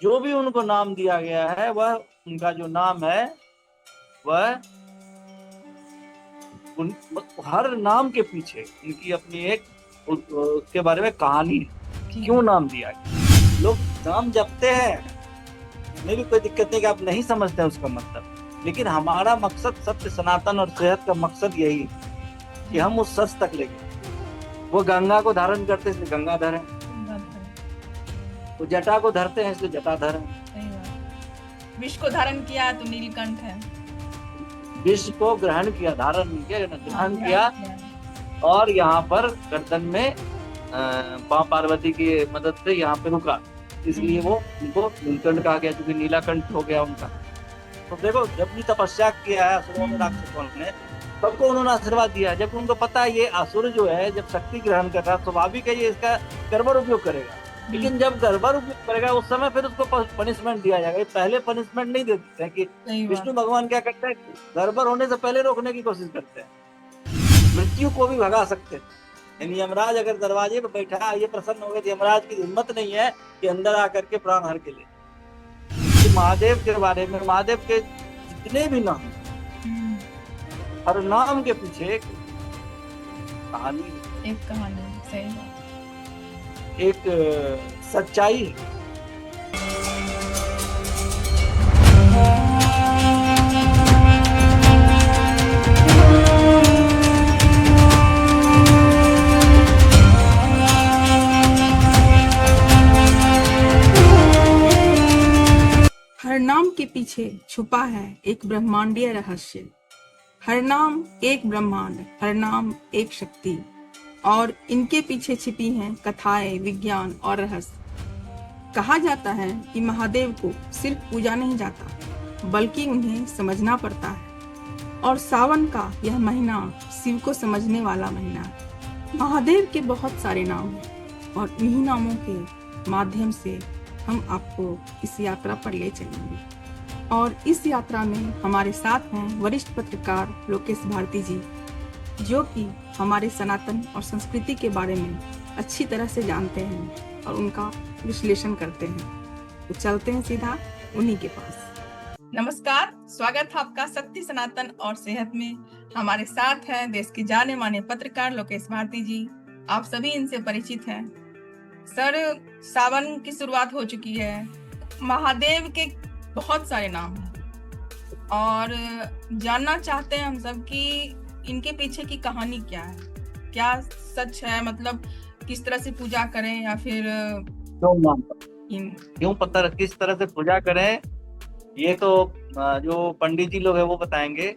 जो भी उनको नाम दिया गया है वह उनका जो नाम है वह उन हर नाम के पीछे उनकी अपनी एक उसके बारे में कहानी है कि क्यों नाम दिया गया। लोग नाम जपते हैं, इसमें भी कोई दिक्कत नहीं कि आप नहीं समझते हैं उसका मतलब, लेकिन हमारा मकसद सत्य सनातन और सेहत का मकसद यही है कि हम उस सच तक ले गए। वो गंगा को धारण करते इसलिए गंगाधर है, वो जटा को धरते हैं इसलिए जटाधर है, विष को धारण किया तो नीलकंठ है, विष को ग्रहण किया, धारण नहीं किया, ग्रहण किया, और यहाँ पर गर्दन में माँ पार्वती की मदद से यहाँ पे रुका, इसलिए वो उनको नीलकंठ कहा गया, क्योंकि नीलाकंठ हो गया उनका। तो देखो, जब भी तपस्या किया है असुरों ने, राक्षसों ने, सबको उन्होंने आशीर्वाद दिया, जब उनको पता है ये असुर जो है जब शक्ति ग्रहण कर रहा है स्वाभाविक है ये इसका गड़बड़ उपयोग करेगा, लेकिन जब गड़बड़ उपयोग करेगा उस समय फिर उसको पनिशमेंट दिया जाएगा। पहले पनिशमेंट नहीं देते हैं कि विष्णु भगवान क्या करते हैं, गड़बड़ होने से पहले रोकने की कोशिश करते हैं, मृत्यु को भी भगा सकते हैं। यानी यमराज अगर दरवाजे पर बैठा ये प्रसन्न हो गए, यमराज की हिम्मत नहीं है कि अंदर आकर के प्राण हर के ले। महादेव के बारे में, महादेव के जितने भी नाम, हर नाम के पीछे एक कहानी, एक कहानी, सही है, एक सच्चाई है। हर नाम के पीछे छुपा है एक ब्रह्मांडीय रहस्य। हर नाम एक ब्रह्मांड, हर नाम एक शक्ति, और इनके पीछे छिपी हैं कथाएं, विज्ञान और रहस्य। कहा जाता है कि महादेव को सिर्फ पूजा नहीं जाता बल्कि उन्हें समझना पड़ता है, और सावन का यह महीना शिव को समझने वाला महीना है। महादेव के बहुत सारे नाम हैं और इन्हीं नामों के माध्यम से हम आपको इस यात्रा पर ले चलेंगे। और इस यात्रा में हमारे साथ हैं वरिष्ठ पत्रकार लोकेश भारती जी, जो कि हमारे सनातन और संस्कृति के बारे में अच्छी तरह से जानते हैं और उनका विश्लेषण करते हैं। तो चलते हैं सीधा उन्हीं के पास। नमस्कार, स्वागत है आपका सत्य सनातन और सेहत में। हमारे साथ हैं देश के जाने माने पत्रकार लोकेश भारती जी। आप सभी इनसे परिचित हैं। सर, सावन की शुरुआत हो चुकी है, महादेव के बहुत सारे नाम हैं और जानना चाहते हैं हम सब कि इनके पीछे की कहानी क्या है, क्या सच है, मतलब किस तरह से पूजा करें या फिर क्यों पता किस तरह से पूजा करें, ये तो जो पंडित जी लोग हैं वो बताएंगे।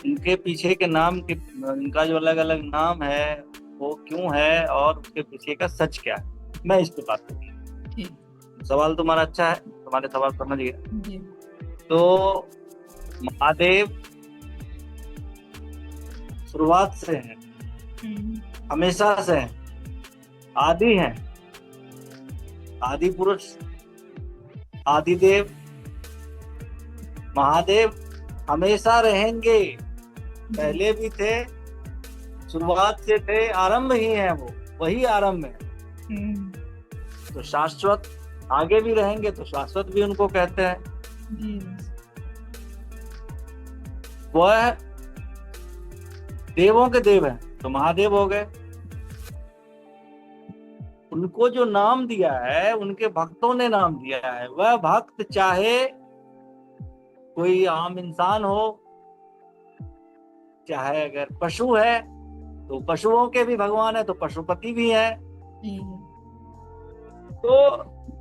इनके पीछे के नाम के, इनका जो अलग अलग नाम है वो क्यों है और उसके पीछे का सच क्या है, मैं इस पे बात करूंगी। सवाल तुम्हारा अच्छा है, तुम्हारे सवाल समझ गया। तो महादेव शुरुआत से है, हमेशा से है, आदि है, आदि पुरुष, आदिदेव, महादेव हमेशा रहेंगे, पहले भी थे, शुरुआत से थे, आरंभ ही है, वो वही आरंभ है। तो शाश्वत आगे भी रहेंगे, तो शाश्वत भी उनको कहते हैं। वह देवों के देव हैं तो महादेव हो गए। उनको जो नाम दिया है उनके भक्तों ने नाम दिया है। वह भक्त चाहे कोई आम इंसान हो, चाहे अगर पशु है तो पशुओं के भी भगवान है, तो पशुपति भी है। तो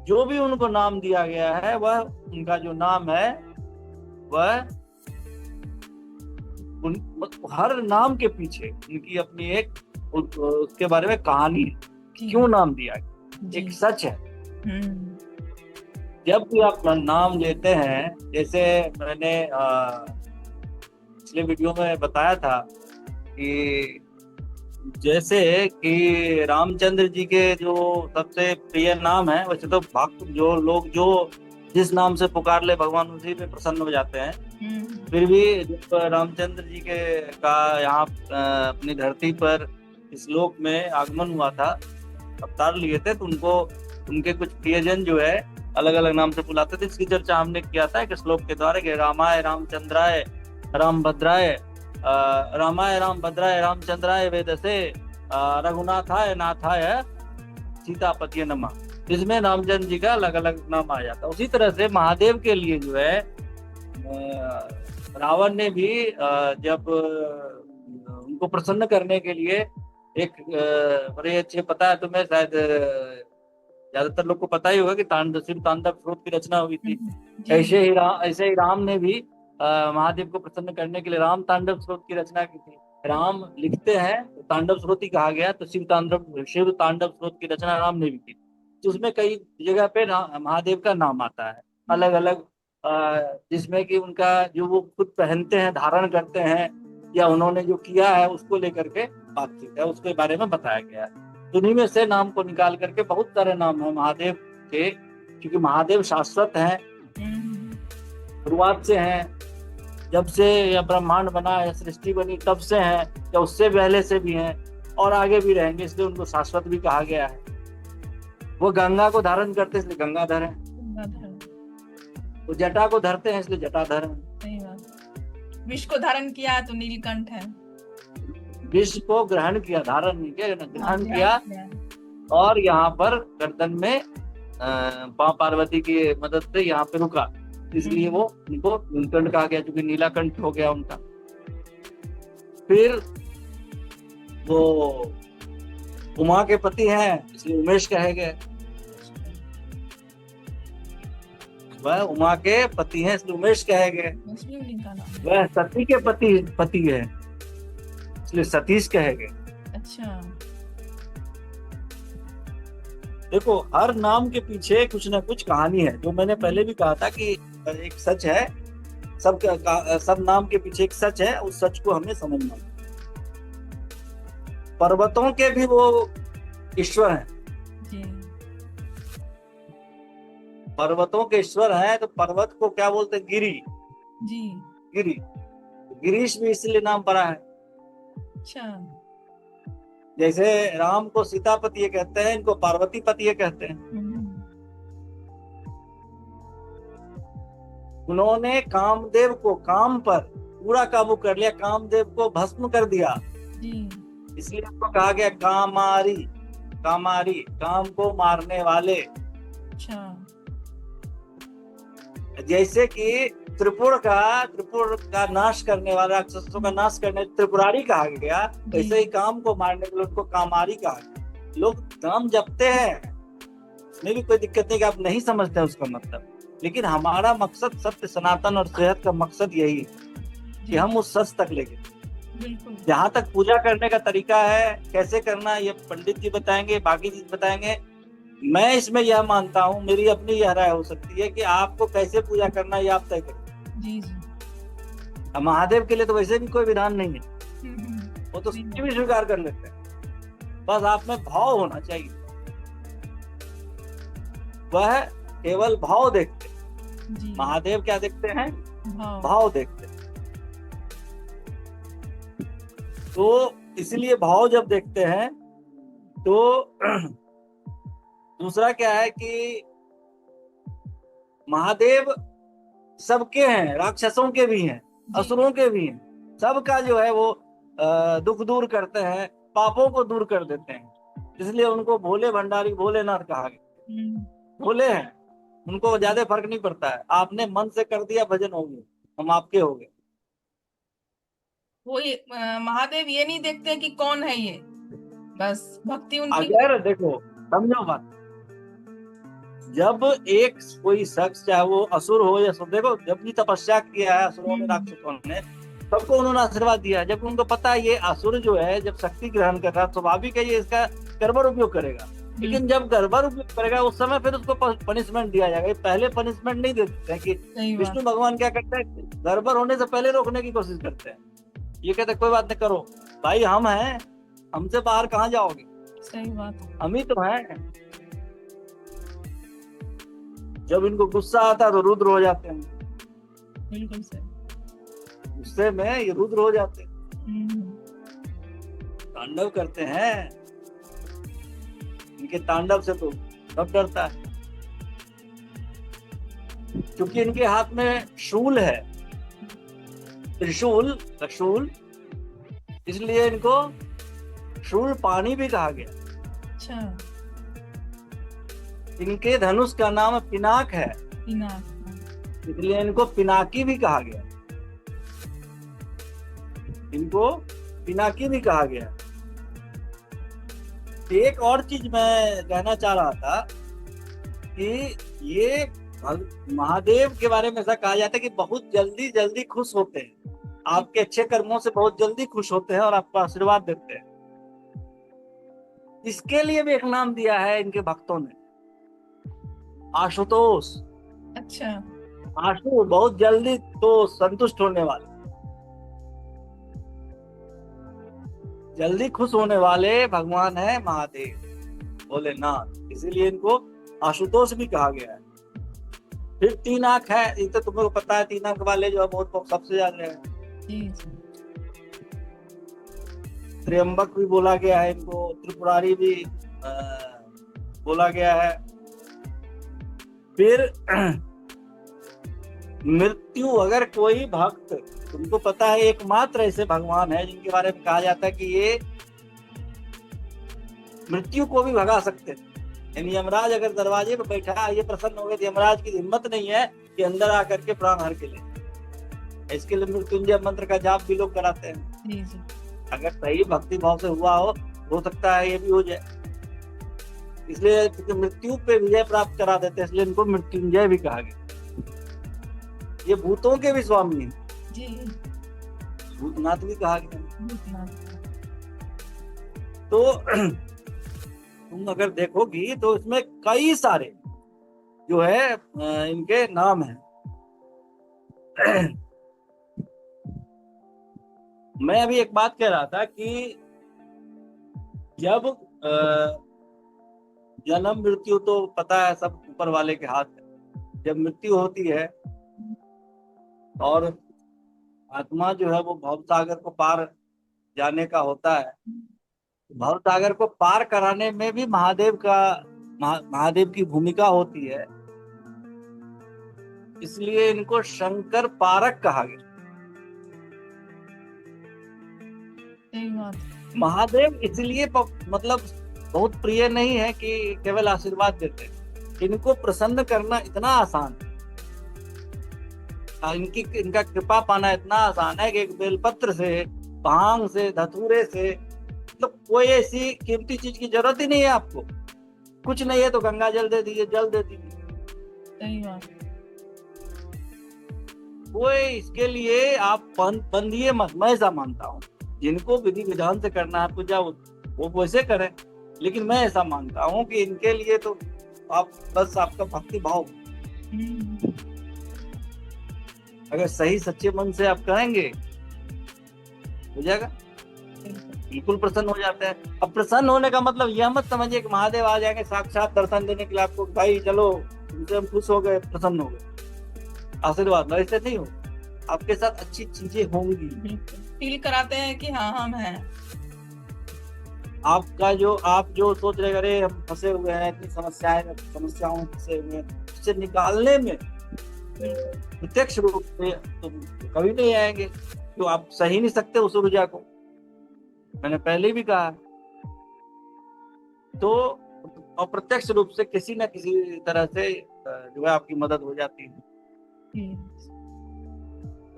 जो भी उनको नाम दिया गया है वह उनका जो नाम है वह हर नाम के पीछे उनकी अपनी एक उसके बारे में कहानी है, क्यों नाम दिया गया, एक सच है। जब भी आप नाम लेते हैं, जैसे मैंने पिछले वीडियो में बताया था कि जैसे कि रामचंद्र जी के जो सबसे प्रिय नाम है, वैसे तो भक्त जो लोग जो जिस नाम से पुकार ले भगवान उसी पे प्रसन्न हो जाते हैं। फिर भी जब रामचंद्र जी के का यहाँ अपनी धरती पर इस लोक में आगमन हुआ था, अवतार लिए थे, तो उनको उनके कुछ प्रियजन जो है अलग अलग नाम से बुलाते थे। इसकी चर्चा हमने किया था एक श्लोक के द्वारा कि रामाय रामचंद्राय रामभद्राय रामाय रामभद्राय रामचंद्राय वेदसे रघुनाथाय नाथाय सीतापति नमः। इसमें रामचंद्र जी का अलग अलग नाम आ जाता है। उसी तरह से महादेव के लिए जो है रावण ने भी जब उनको प्रसन्न करने के लिए एक बड़े अच्छे, पता है तुम्हें शायद ज्यादातर लोग को पता ही होगा कि शिव तांडव स्रोत की रचना हुई थी। ऐसे ही राम ने भी महादेव को प्रसन्न करने के लिए राम तांडव स्रोत की रचना की थी। राम लिखते हैं तो तांडव स्रोत ही कहा गया, तो शिव तांडव स्रोत की रचना राम ने भी की। तो उसमें कई जगह पे महादेव का नाम आता है अलग अलग, जिसमें कि उनका जो वो खुद पहनते हैं, धारण करते हैं, या उन्होंने जो किया है उसको लेकर के बातचीत है, उसके बारे में बताया गया है। उन्हीं में से नाम को निकाल करके बहुत सारे नाम है महादेव के, क्योंकि महादेव शाश्वत हैं, शुरुआत से हैं, जब से यह ब्रह्मांड बना है, सृष्टि बनी तब से हैं, या उससे पहले से भी हैं और आगे भी रहेंगे, इसलिए उनको शाश्वत भी कहा गया है। वो गंगा को धारण करते हैं इसलिए गंगाधर हैं, वो जटा को धरते हैं इसलिए जटाधर हैं। विष को धारण किया तो नीलकंठ है। विष को ग्रहण किया, धारण नहीं किया, ग्रहण किया, और यहाँ पर गर्दन में मां पार्वती की मदद से यहाँ पे रुका, इसलिए वो उनको नीलकंठ कहा गया, क्योंकि नीलाकंठ हो गया उनका। फिर वो उमा के पति हैं इसलिए उमेश कहे गए, वह उमा के पति हैं इसलिए उमेश कहे गए। वह सती के पति है इसलिए सतीश कहे गए। अच्छा, देखो हर नाम के पीछे कुछ ना कुछ कहानी है, जो मैंने पहले भी कहा था कि एक सच है, सब नाम के पीछे एक सच है, उस सच को हमें समझना। पर्वतों के भी वो ईश्वर हैं, पर्वतों के ईश्वर हैं, तो पर्वत को क्या बोलते हैं? गिरी जी, गिरी, गिरीश भी इसलिए नाम पड़ा है। अच्छा, जैसे राम को सीतापति कहते हैं, इनको पार्वती पति कहते हैं। उन्होंने कामदेव को काम पर पूरा काबू कर लिया, कामदेव को भस्म कर दिया, इसलिए उनको कहा गया कामारी। कामारी, काम को मारने वाले। अच्छा, जैसे कि त्रिपुर का नाश करने वाला, राक्षसों का नाश करने त्रिपुरारी कहा गया, वैसे ही काम को मारने वाले उनको कामारी कहा गया। लोग नाम जपते हैं, उसमें भी कोई दिक्कत नहीं कि आप नहीं समझते उसका मतलब, लेकिन हमारा मकसद सत्य, सनातन और सेहत का मकसद यही है कि हम उस सच तक लेके। जहाँ तक पूजा करने का तरीका है, कैसे करना, ये पंडित जी बताएंगे, बाकी चीज बताएंगे। मैं इसमें यह मानता हूँ, मेरी अपनी यह राय हो सकती है कि आपको कैसे पूजा करना है, ये आप तय करें। जी जी। महादेव के लिए तो वैसे भी कोई विधान नहीं है, वो तो सच्ची भी स्वीकार कर लेते हैं, बस आप में भाव होना चाहिए। वह केवल भाव देखते हैं, महादेव क्या देखते हैं? भाव देखते हैं। तो इसलिए भाव जब देखते हैं तो दूसरा क्या है कि महादेव सबके हैं, राक्षसों के भी हैं, असुरों के भी हैं, सबका जो है वो दुख दूर करते हैं, पापों को दूर कर देते हैं, इसलिए उनको भोले भंडारी, भोलेनाथ कहा गया। भोले हैं, उनको ज्यादा फर्क नहीं पड़ता है, आपने मन से कर दिया भजन हो गए, हम आपके हो गए। वो महादेव ये नहीं देखते कि कौन है ये, बस भक्ति उनकी। अगर देखो समझो बात, जब एक कोई शख्स, चाहे वो असुर हो या देखो जब भी तपस्या किया है असुरों ने, राक्षसों ने, सबको उन्होंने आशीर्वाद दिया, जब उनको पता है ये असुर जो है जब शक्ति ग्रहण कर रहा है, स्वाभाविक है ये इसका गड़बड़ उपयोग करेगा, लेकिन जब गड़बड़ उपयोग करेगा उस समय फिर उसको पनिशमेंट दिया जाएगा। पहले पनिशमेंट नहीं देते हैं कि विष्णु भगवान क्या करते हैं, गड़बड़ होने से पहले रोकने की कोशिश करते हैं। ये कहते कोई बात नहीं करो भाई, हम हैं, हमसे बाहर कहाँ जाओगे, सही बात, हम ही तो हैं। जब इनको गुस्सा आता है तो रुद्र हो जाते हैं, बिल्कुल सही, गुस्से में ये रुद्र हो जाते हैं, तांडव करते हैं। इनके तांडव से तो सब डरता है, क्योंकि इनके हाथ में शूल है, त्रिशूल, त्रिशूल, इसलिए इनको शूल पानी भी कहा गया। अच्छा, इनके धनुष का नाम पिनाक है, पिनाक, इसलिए इनको पिनाकी भी कहा गया, इनको पिनाकी भी कहा गया। एक और चीज मैं कहना चाह रहा था कि ये महादेव के बारे में ऐसा कहा जाता है कि बहुत जल्दी जल्दी खुश होते हैं, आपके अच्छे कर्मों से बहुत जल्दी खुश होते हैं और आपको आशीर्वाद देते हैं। इसके लिए भी एक नाम दिया है इनके भक्तों ने, आशुतोष। अच्छा, आशु बहुत जल्दी तो संतुष्ट होने वाले, जल्दी खुश होने वाले भगवान है महादेव भोलेनाथ, इसीलिए इनको आशुतोष भी कहा गया है। फिर 3 आंख है, ये तो तुम्हें पता है, 3 आंख वाले जो है बहुत सबसे ज्यादा है। जी जी, त्र्यंबक भी बोला गया है इनको, त्रिपुरारी भी बोला गया है। फिर मृत्यु, अगर कोई भक्त, तुमको पता है एकमात्र ऐसे भगवान है जिनके बारे में कहा जाता है कि ये मृत्यु को भी भगा सकते हैं। यानी यमराज अगर दरवाजे पर बैठा है, ये प्रसन्न हो गए तो यमराज की हिम्मत नहीं है कि अंदर आकर के प्राण हर के ले। इसके लिए मृत्युंजय मंत्र का जाप भी लोग कराते हैं। जी जी, अगर सही भक्ति भाव से हुआ हो सकता है ये भी हो जाए, इसलिए मृत्यु पे विजय प्राप्त करा देते हैं, इसलिए इनको मृत्युंजय भी कहा गया। ये भूतों के भी स्वामी हैं, जी, भूतनाथ भी कहा गया। भूतनाथ, तो तुम अगर देखोगी तो इसमें कई सारे जो है इनके नाम हैं। मैं अभी एक बात कह रहा था कि जब जन्म मृत्यु तो पता है सब ऊपर वाले के हाथ है। जब मृत्यु होती है और आत्मा जो है वो भव सागर को पार जाने का होता है, भव सागर को पार कराने में भी महादेव की भूमिका होती है, इसलिए इनको शंकर पारक कहा गया। महादेव इसलिए मतलब बहुत प्रिय नहीं है कि केवल आशीर्वाद देते हैं, इनको प्रसन्न करना इतना आसान है, इनका कृपा पाना इतना आसान है कि एक बेलपत्र से, भांग से, धतूरे से, मतलब कोई ऐसी कीमती चीज की जरूरत ही नहीं है आपको। कुछ नहीं है तो गंगा जल दे दीजिए, जल दे दीजिए। सही बात, कोई इसके लिए आप बंधिए मत। मैं ऐसा मानता हूँ, जिनको विधि विधान से करना है पूजा वो वैसे करें, लेकिन मैं ऐसा मानता हूँ कि इनके लिए तो आप बस आपका भक्ति भाव, अगर सही सच्चे मन से आप करेंगे हो जाएगा, बिल्कुल प्रसन्न हो जाते हैं। अब प्रसन्न होने का मतलब यह मत समझिए कि महादेव आ जाएंगे साक्षात दर्शन देने के लिए आपको, भाई चलो तुमसे हम खुश हो गए, प्रसन्न हो गए, आशीर्वाद। ऐसे नहीं हो, आपके साथ अच्छी चीजें होंगी, फील कराते हैं कि हाँ हम हैं। आप जो सोच रहे, अरे हम फंसे हुए हैं, इतनी समस्याओं फंसे हुए हैं, उससे निकालने में प्रत्यक्ष रूप से तुम कभी नहीं आएंगे, तो आप सही नहीं सकते उस ऊर्जा को, मैंने पहले भी कहा। तो अप्रत्यक्ष रूप से किसी न किसी तरह से जो है आपकी मदद हो जाती है।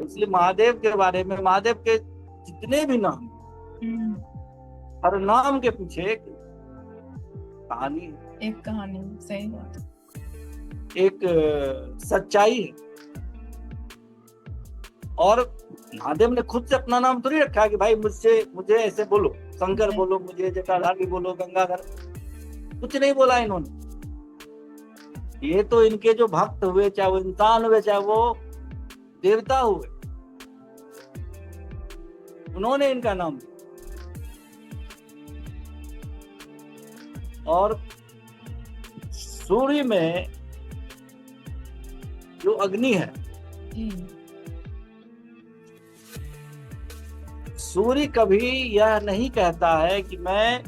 इसलिए महादेव के बारे में, महादेव के जितने भी नाम, हर नाम के पीछे एक कहानी है, एक कहानी, सही बात, एक सच्चाई है। और महादेव ने खुद से अपना नाम थोड़ी रखा कि भाई मुझे ऐसे बोलो, शंकर बोलो, मुझे जटाधारी बोलो, गंगाधर, कुछ नहीं बोला इन्होंने। ये तो इनके जो भक्त हुए, चाहे वो इंसान हुए चाहे वो देवता हुए, उन्होंने इनका नाम दिया। और सूर्य में जो अग्नि है, सूर्य कभी यह नहीं कहता है कि मैं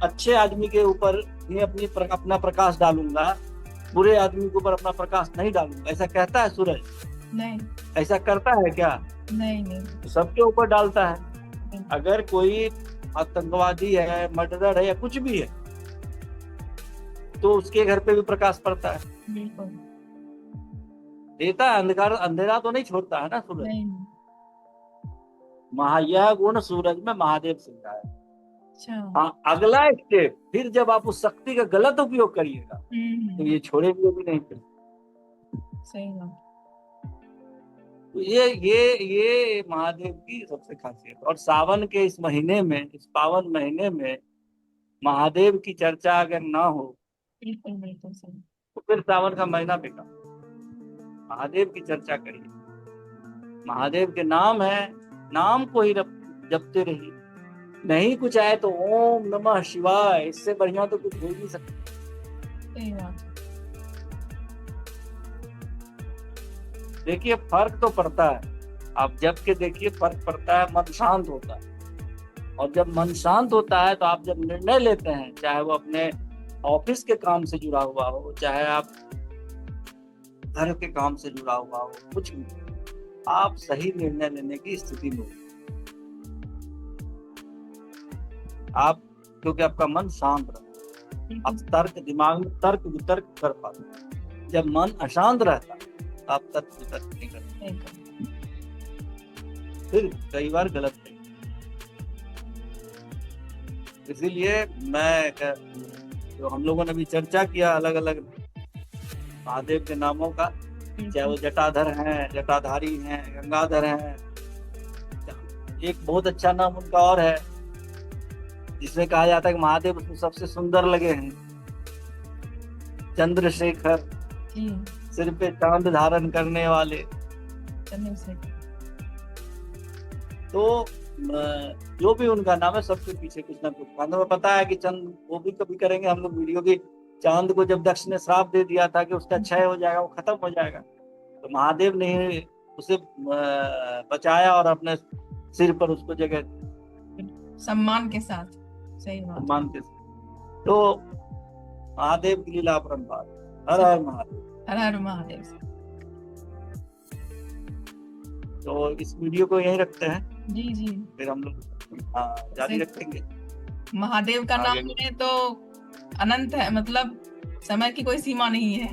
अच्छे आदमी के ऊपर अपना प्रकाश डालूंगा, बुरे आदमी के ऊपर अपना प्रकाश नहीं डालूंगा, ऐसा कहता है सूरज? नहीं ऐसा करता है क्या? नहीं नहीं तो सबके ऊपर डालता है। अगर कोई आतंकवादी है, मर्डरर है या कुछ भी है, तो उसके घर पे भी प्रकाश पड़ता है, बिल्कुल देता है। अंधकार अंधेरा तो नहीं छोड़ता है ना सूरज। नहीं। यह गुण सूरज में महादेव सिंह का है। अच्छा हाँ, अगला स्टेप, फिर जब आप उस शक्ति का गलत उपयोग करिएगा तो ये छोड़ेंगे भी नहीं। फिर सही बात। तो ये महादेव की सबसे खासियत। और सावन के इस महीने में, इस पावन महीने में महादेव की चर्चा अगर ना हो बिल्कुल बिल्कुल सही। तो फिर सावन का महीना बेकार। महादेव की चर्चा करिए, महादेव के नाम है, नाम को ही जपते रहिए। नहीं कुछ आए तो ओम नमः शिवाय, इससे बढ़िया तो कुछ हो ही नहीं सकता। सही बात। देखिए फर्क तो पड़ता है, आप जब के देखिए फर्क पड़ता है, मन शांत होता है। और जब मन शांत होता है तो आप जब निर्णय लेते हैं, चाहे वो अपने ऑफिस के काम से जुड़ा हुआ हो, चाहे आप घर के काम से जुड़ा हुआ हो, कुछ भी, आप सही निर्णय लेने की स्थिति में हो आप, क्योंकि आपका मन शांत रहता है। आप दिमाग में तर्क वितर्क कर पाते हैं। जब मन अशांत रहता है आप तर्क वितर्क नहीं करते, फिर कई बार गलत नहीं। इसीलिए मैं जो हम लोगों ने भी चर्चा किया अलग अलग महादेव के नामों का, चाहे वो जटाधर हैं, जटाधारी हैं, गंगाधर हैं। एक बहुत अच्छा नाम उनका और है जिसमें कहा जाता है कि महादेव उसमें सबसे सुंदर लगे हैं, चंद्रशेखर, सिर पे चांद धारण करने वाले। तो जो भी उनका नाम है, सबके पीछे कुछ ना कुछ कारण। हमें पता है कि चंद, वो भी कभी करेंगे हम लोग वीडियो की, चांद को जब दक्ष ने श्राप दे दिया था कि उसका क्षय हो जाएगा, वो खत्म हो जाएगा, तो महादेव ने उसे बचाया और अपने सिर पर उसको जगह सम्मान के साथ। सही बात। सम्मान के साथ। तो महादेव की लीला अपरंपार। हर हर महादेव। हर हर महादेव। तो इस वीडियो को यहीं रखते हैं। जी जी, फिर हम लोग जारी रखेंगे। महादेव का नाम में तो अनंत है, मतलब समय की कोई सीमा नहीं है,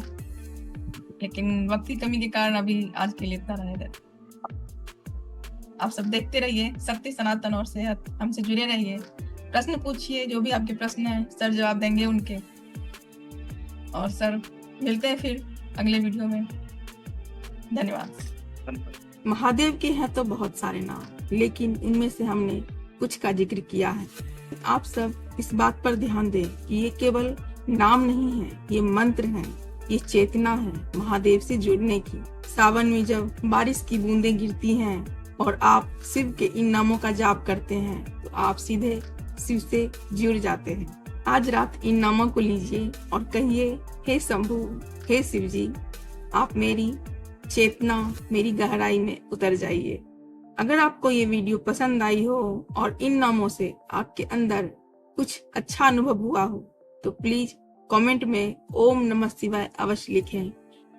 लेकिन वक्त की कमी के कारण अभी आज के लिए इतना रहेगा। आप सब देखते रहिए शक्ति सनातन और सेहत, हमसे जुड़े रहिए, प्रश्न पूछिए, जो भी आपके प्रश्न हैं सर जवाब देंगे उनके। और सर मिलते हैं फिर अगले वीडियो में। धन्यवाद। महादेव के हैं तो बहुत सारे नाम, लेकिन इनमें से हमने कुछ का जिक्र किया है। आप सब इस बात पर ध्यान दें कि ये केवल नाम नहीं है, ये मंत्र है, ये चेतना है महादेव से जुड़ने की। सावन में जब बारिश की बूंदें गिरती हैं और आप शिव के इन नामों का जाप करते हैं तो आप सीधे शिव से जुड़ जाते हैं। आज रात इन नामों को लीजिए और कहिए, हे शंभु, हे शिव जी, आप मेरी चेतना, मेरी गहराई में उतर जाइए। अगर आपको ये वीडियो पसंद आई हो और इन नामों से आपके अंदर कुछ अच्छा अनुभव हुआ हो तो प्लीज कमेंट में ओम नमः शिवाय अवश्य लिखें,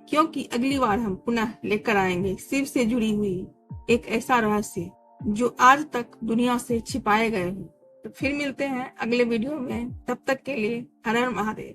क्योंकि अगली बार हम पुनः लेकर आएंगे शिव से जुड़ी हुई एक ऐसा रहस्य जो आज तक दुनिया से छिपाए गए हो। तो फिर मिलते हैं अगले वीडियो में, तब तक के लिए हर हर महादेव।